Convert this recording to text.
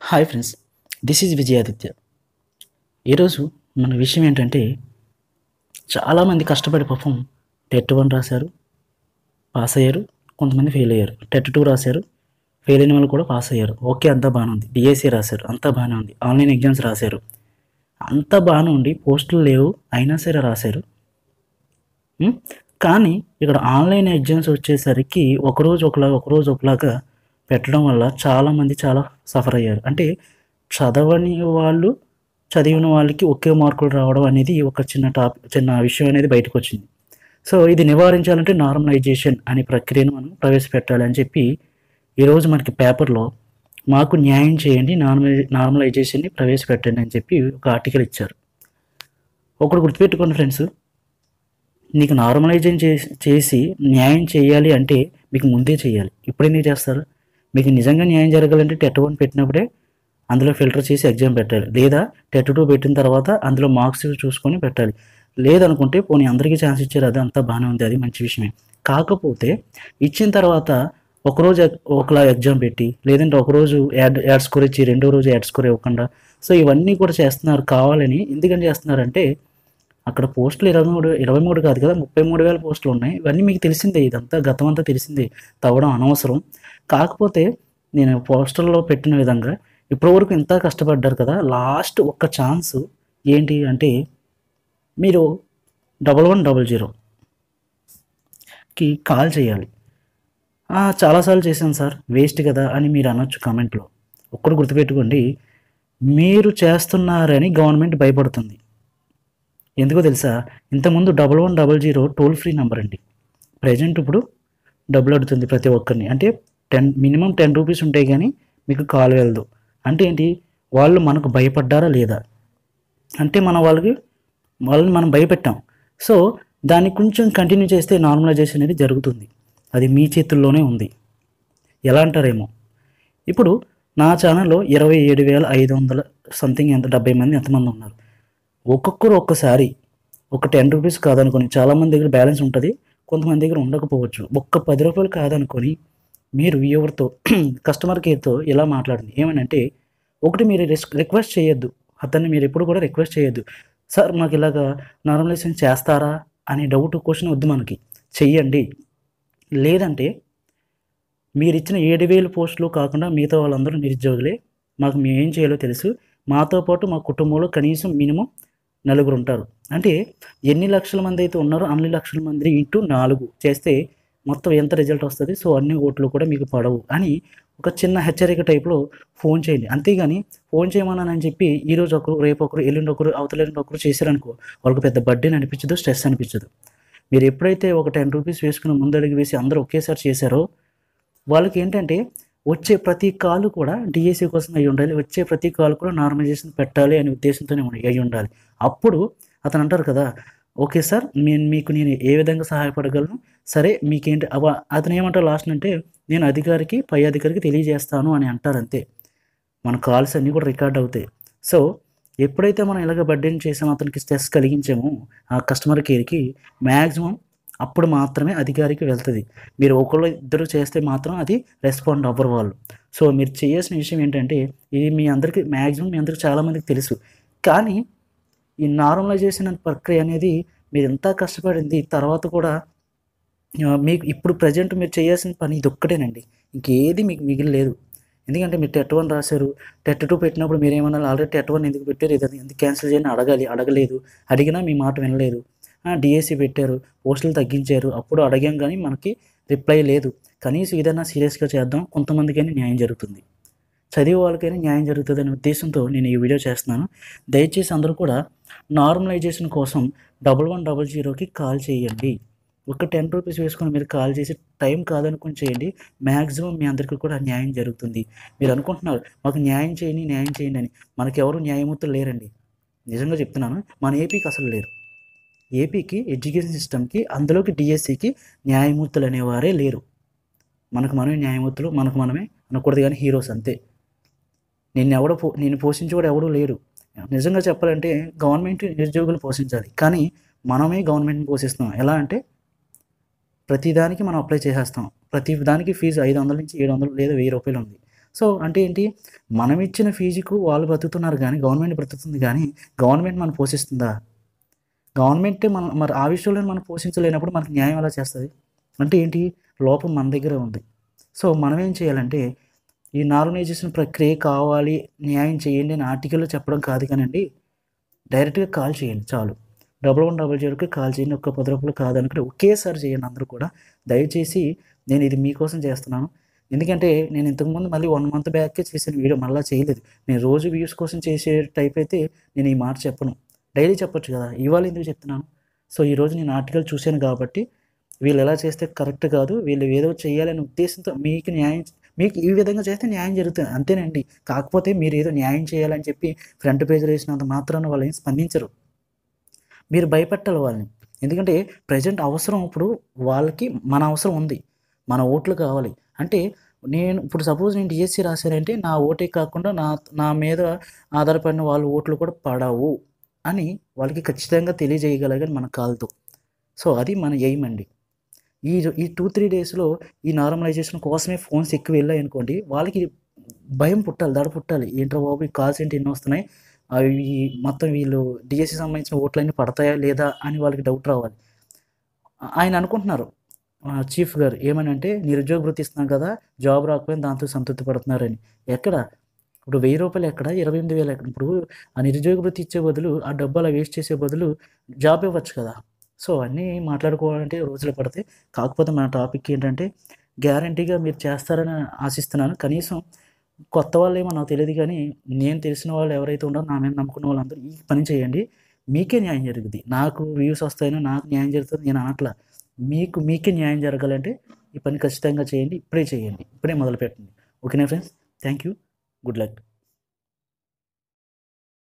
Hi friends, this is Vijayaditya. ఈరోజు మన విషయం ఏంటంటే, చాలామంది కష్టపడి పాపం టెట్ 1 రాశారు, పాస్ అయ్యారు. కొంతమంది ఫెయిల్ అయ్యారు. టెట్ 2 రాశారు, ఫెయిల్ అయిన వాళ్ళు కూడా పాస్ అయ్యారు. ఓకే, అంతా బాగానే ఉంది. డిఎస్సి రాశారు, అంతా బాగానే ఉంది. ఆన్లైన్ ఎగ్జామ్స్ రాశారు, అంతా బాగానే ఉండి పోస్టులు లేవు, అయినా సరే రాశారు. కానీ ఇక్కడ ఆన్లైన్ ఎగ్జామ్స్ వచ్చేసరికి ఒకరోజు ఒకలాగా పెట్టడం వల్ల చాలామంది చాలా సఫర్ అయ్యారు. అంటే చదవని వాళ్ళు చదివిన వాళ్ళకి ఒకే మార్కులు రావడం అనేది ఒక చిన్న విషయం అనేది బయటకు వచ్చింది. సో ఇది నివారించాలంటే నార్మలైజేషన్ అనే ప్రక్రియను మనం ప్రవేశపెట్టాలి అని చెప్పి ఈరోజు మనకి పేపర్లో మాకు న్యాయం చేయండి, నార్మలైజేషన్ని ప్రవేశపెట్టండి అని చెప్పి ఒక ఆర్టికల్ ఇచ్చారు. ఒకటి గుర్తుపెట్టుకోండి ఫ్రెండ్స్, నీకు నార్మలైజేషన్ చేసి న్యాయం చేయాలి అంటే మీకు ముందే చేయాలి. ఇప్పుడెందుకు చేస్తారు? మీకు నిజంగా న్యాయం జరగాలంటే టెట్ 1 పెట్టినప్పుడే అందులో ఫిల్టర్ చేసి ఎగ్జామ్ పెట్టాలి, లేదా టెట్ 2 పెట్టిన తర్వాత అందులో మార్క్స్ చూసుకొని పెట్టాలి. లేదనుకుంటే పోనీ అందరికీ ఛాన్స్ ఇచ్చారు, అది అంతా బాగానే ఉంది, అది మంచి విషయమే. కాకపోతే ఇచ్చిన తర్వాత ఒకరోజు ఒకలా ఎగ్జామ్ పెట్టి, లేదంటే ఒకరోజు యాడ్ స్కోర్ ఇచ్చి రెండో రోజు యాడ్ స్కోర్ ఇవ్వకుండా, సో ఇవన్నీ కూడా చేస్తున్నారు కావాలని. ఎందుకని చేస్తున్నారంటే అక్కడ పోస్టులు 23 కాదు కదా, 33,000 పోస్టులు ఉన్నాయి. ఇవన్నీ మీకు తెలిసిందే, ఇదంతా గతం అంతా తెలిసిందే, తవ్వడం అనవసరం. కాకపోతే నేను పోస్టర్లో పెట్టిన విధంగా ఇప్పటివరకు ఇంత కష్టపడ్డారు కదా, లాస్ట్ ఒక్క ఛాన్స్ ఏంటి అంటే మీరు 1100కి కాల్ చేయాలి. చాలాసార్లు చేశాను సార్, వేస్ట్ కదా అని మీరు అనొచ్చు కామెంట్లో. ఒక్కటి గుర్తుపెట్టుకోండి, మీరు చేస్తున్నారని గవర్నమెంట్ భయపడుతుంది. ఎందుకో తెలుసా? ఇంతకుముందు 1100 టోల్ ఫ్రీ నెంబర్ అండి. ప్రజెంట్ ఇప్పుడు డబ్బులు అడుగుతుంది ప్రతి ఒక్కరిని. అంటే మినిమం 10 రూపీస్ ఉంటాయి కానీ మీకు కాల్ వెళ్ళదు. అంటే ఏంటి? వాళ్ళు మనకు భయపడ్డారా లేదా అంటే వాళ్ళని మనం భయపెట్టాం. సో దాన్ని కొంచెం కంటిన్యూ చేస్తే నార్మలైజేషన్ అనేది జరుగుతుంది. అది మీ చేతుల్లోనే ఉంది. ఎలా అంటారేమో, ఇప్పుడు నా ఛానల్లో 27,500 సంథింగ్, 70 మంది ఎంతమంది ఉన్నారు. ఒక్కొక్కరు ఒక్కసారి ఒక 10 రూపీస్ కాదనుకొని, చాలామంది దగ్గర బ్యాలెన్స్ ఉంటుంది, కొంతమంది దగ్గర ఉండకపోవచ్చు. ఒక్క 10 రూపాయలు కాదనుకొని మీరు ఎవరితో కస్టమర్ కేర్తో ఇలా మాట్లాడండి. ఏమనంటే, ఒకటి మీరు రిక్వెస్ట్ చేయొద్దు, అతన్ని మీరు ఎప్పుడు కూడా రిక్వెస్ట్ చేయొద్దు. సార్ మాకు ఇలాగా నార్మలైజేషన్ చేస్తారా అనే క్వశ్చన్ వద్దు, మనకి చెయ్యండి. లేదంటే మీరు ఇచ్చిన 7,000 పోస్టులు కాకుండా మిగతా వాళ్ళందరూ నిరుద్యోగులే, మాకు మేము ఏం చేయాలో తెలుసు, మాతో పాటు మా కుటుంబంలో కనీసం మినిమం 4 ఉంటారు. అంటే ఎన్ని లక్షల మంది అయితే ఉన్నారో అన్ని లక్షల మంది ఇంటూ 4 చేస్తే మొత్తం ఎంత రిజల్ట్ వస్తుంది, సో అన్ని ఓట్లు కూడా మీకు పడవు అని ఒక చిన్న హెచ్చరిక టైప్లో ఫోన్ చేయండి. అంతేగాని ఫోన్ చేయమన్నానని చెప్పి ఈరోజు ఒకరు, రేపు ఒకరు, ఎల్లుండి ఒకరు, అవతల ఒకరు చేశారనుకో, వాళ్ళకి పెద్ద బర్డెన్ అనిపించదు, స్ట్రెస్ అనిపించదు. మీరు ఎప్పుడైతే ఒక 10 రూపీస్ వేసుకుని ముందడుగు వేసి అందరూ ఒకేసారి చేశారో, వాళ్ళకి ఏంటంటే వచ్చే ప్రతి కాల్ కూడా డిఎస్సి కోసం అయి ఉండాలి, వచ్చే ప్రతి కాల్ కూడా నార్మలైజేషన్ పెట్టాలి అనే ఉద్దేశంతోనే అయి ఉండాలి. అప్పుడు అతను అంటారు కదా, ఓకే సార్, నేను ఏ విధంగా సహాయపడగలను, సరే మీకేంటి అతను ఏమంటారు లాస్ట్ అంటే, నేను పై అధికారికి తెలియజేస్తాను అని అంటారు. అంతే, మన కాల్స్ అన్నీ కూడా రికార్డ్ అవుతాయి. సో ఎప్పుడైతే మనం ఇలాగ బర్డెన్ చేసామో, అతనికి స్ట్రెస్ కలిగించామో ఆ కస్టమర్ కేర్కి, మ్యాక్సిమం అప్పుడు మాత్రమే అధికారికి వెళ్తుంది. మీరు ఒకళ్ళు ఇద్దరు చేస్తే మాత్రం అది రెస్పాండ్ అవ్వరు వాళ్ళు. సో మీరు చేయాల్సిన విషయం ఏంటంటే, ఇది మీ అందరికీ చాలామందికి తెలుసు. కానీ ఈ నార్మలైజేషన్ అనే ప్రక్రియ అనేది మీరు ఎంత కష్టపడింది తర్వాత కూడా మీకు ఇప్పుడు ప్రజెంట్ మీరు చేయాల్సిన పని ఇది ఒక్కటేనండి, ఇంకేది మీకు మిగిలిలేదు. ఎందుకంటే మీరు టెట్ 1 రాశారు, టెట్ 2 పెట్టినప్పుడు మీరు ఏమన్నా ఆల్రెడీ టెట్ 1 ఎందుకు పెట్టారు, ఇది ఎందుకు క్యాన్సిల్ చేయని అడగలేదు, అడిగినా మీ మాట వినలేదు. డిఎస్సి పెట్టారు, పోస్టులు తగ్గించారు, అప్పుడు అడిగాం కానీ మనకి రిప్లై లేదు. కనీసం ఏదైనా సీరియస్గా చేద్దాం, కొంతమందికైనా న్యాయం జరుగుతుంది, చదివే వాళ్ళకైనా న్యాయం జరుగుతుంది అనే ఉద్దేశంతో నేను ఈ వీడియో చేస్తున్నాను. దయచేసి అందరూ కూడా నార్మలైజేషన్ కోసం 1100కి కాల్ చేయండి. ఒక 10 రూపీస్ వేసుకొని మీరు కాల్ చేసి టైం కాదనుకొని చేయండి. మ్యాక్సిమం మీ అందరికీ కూడా న్యాయం జరుగుతుంది. మీరు అనుకుంటున్నారు మాకు న్యాయం చేయండి అని, మనకెవరు న్యాయమూర్తులు లేరండి. నిజంగా చెప్తున్నాను, మన ఏపీకి అసలు లేరు. ఏపీకి ఎడ్యుకేషన్ సిస్టమ్కి, అందులోకి డిఎస్సికి న్యాయమూర్తులు అనేవారే లేరు. మనకు మనమే న్యాయమూర్తులు, మనకు మనమే అనకూడదు కానీ హీరోస్ అంతే. నేను పోషించేవాడు ఎవడూ లేడు. నిజంగా చెప్పాలంటే గవర్నమెంట్ నిరుద్యోగులు పోషించాలి, కానీ మనమే గవర్నమెంట్ని పోషిస్తున్నాం. ఎలా అంటే ప్రతిదానికి మనం అప్లై చేసేస్తాం, ప్రతి దానికి ఫీజు 500 నుంచి 700 లేదా 1000 రూపాయలు ఉంది. సో అంటే ఏంటి, మనం ఇచ్చిన ఫీజుకు వాళ్ళు బ్రతుకుతున్నారు కానీ గవర్నమెంట్ బ్రతుకుతుంది కానీ గవర్నమెంట్ మనం పోషిస్తుందా? గవర్నమెంటే మరి ఆ విషయంలో మనం పోషించలేనప్పుడు మనకు న్యాయం ఎలా చేస్తుంది? అంటే ఏంటి, లోపం మన దగ్గరే ఉంది. సో మనం ఏం చేయాలంటే ఈ నార్మలైజేషన్ ప్రక్రియ కావాలి, న్యాయం చేయండి అని ఆర్టికల్‌లో చెప్పడం కాదు కానండి, డైరెక్ట్‌గా కాల్ చేయండి చాలు. 1100కి కాల్ చేయండి. ఒక్క రూ. 10 కాదనుకుంటే ఒకేసారి చేయండి అందరూ కూడా. దయచేసి నేను ఇది మీకోసం చేస్తున్నాను. ఎందుకంటే నేను ఇంతకుముందు మళ్ళీ 1 మంత్ బ్యాకే చేసిన వీడియో మళ్ళా చేయలేదు. నేను రోజు వ్యూస్ కోసం చేసే టైప్ అయితే నేను ఈ మాట చెప్పను. డైలీ చెప్పొచ్చు కదా! ఇవాళ ఎందుకు చెప్తున్నాను? సో ఈరోజు నేను ఆర్టికల్ చూసాను కాబట్టి వీళ్ళు ఎలా చేస్తే కరెక్ట్ కాదు. వీళ్ళు ఏదో చేయాలనే ఉద్దేశంతో మీకు ఈ విధంగా చేస్తే న్యాయం జరుగుతుంది. అంతేనండి. కాకపోతే మీరేదో న్యాయం చేయాలని చెప్పి ఫ్రంట్ పేజ్‌లో ఏసినంత మాత్రాన వాళ్ళేం స్పందించరు. మీరు భయపెట్టాలి వాళ్ళని. ఎందుకంటే ప్రెజెంట్ అవసరం ఇప్పుడు వాళ్ళకి మన అవసరం ఉంది. మన ఓట్లు కావాలి. అంటే నేను ఇప్పుడు సపోజ్ నేను డీఎస్సీ రాశానంటే నా ఓటే కాకుండా నా మీద ఆధారపడిన వాళ్ళ ఓట్లు కూడా పడవు అని వాళ్ళకి ఖచ్చితంగా తెలియజేయగలగాలి మన కాల్‌తో. సో అది మన ఎయిమ్ అండి. ఈ 2, 3 డేస్‌లో ఈ నార్మలైజేషన్ కోసమే ఫోన్స్ ఎక్కువ వెళ్ళాయనుకోండి, వాళ్ళకి భయం పుట్టాలి, దడ పుట్టాలి. ఏంట్రా బాబు! ఈ కాల్స్ ఏంటి ఇన్నొస్తున్నాయి. అవి మొత్తం వీళ్ళు డీఎస్‌కి సంబంధించిన ఓట్లన్నీ పడతాయా లేదా అని వాళ్ళకి డౌట్ రావాలి. ఆయన అనుకుంటున్నారు చీఫ్ గారు ఏమనంటే, నిరుద్యోగ భృతి ఇస్తున్నాం కదా! జాబ్ రాకపోయినా దాంతో సంతృప్తి పడుతున్నారని. ఎక్కడ? ఇప్పుడు రూ. 1000 ఎక్కడ? 28,000 ఎక్కడ? ఇప్పుడు ఆ నిరుద్యోగ భృతి ఇచ్చే బదులు, ఆ డబ్బు అలా వేస్ట్ చేసే బదులు జాబ్ ఇవ్వచ్చు కదా! సో, అన్నీ మాట్లాడుకోవాలంటే రోజులు పడతాయి. కాకపోతే మన టాపిక్ ఏంటంటే, గ్యారంటీగా మీరు చేస్తారని ఆశిస్తున్నాను. కనీసం కొత్త వాళ్ళేమో నాకు తెలీదు గానీ, నేను తెలిసిన వాళ్ళు ఎవరైతే ఉన్నారో నా మీద నమ్ముకున్న వాళ్ళందరూ ఈ పని చేయండి. మీకే న్యాయం జరుగుద్ది. నాకు వ్యూస్ వస్తాయనో, నాకు న్యాయం జరుగుతదని నేను అనట్లా. మీకే న్యాయం జరగాలంటే ఈ పని ఖచ్చితంగా చేయండి. ఇప్పుడే చేయండి. ఇప్పుడే మొదలుపెట్టండి. ఓకేనా friends? Thank you. Good luck.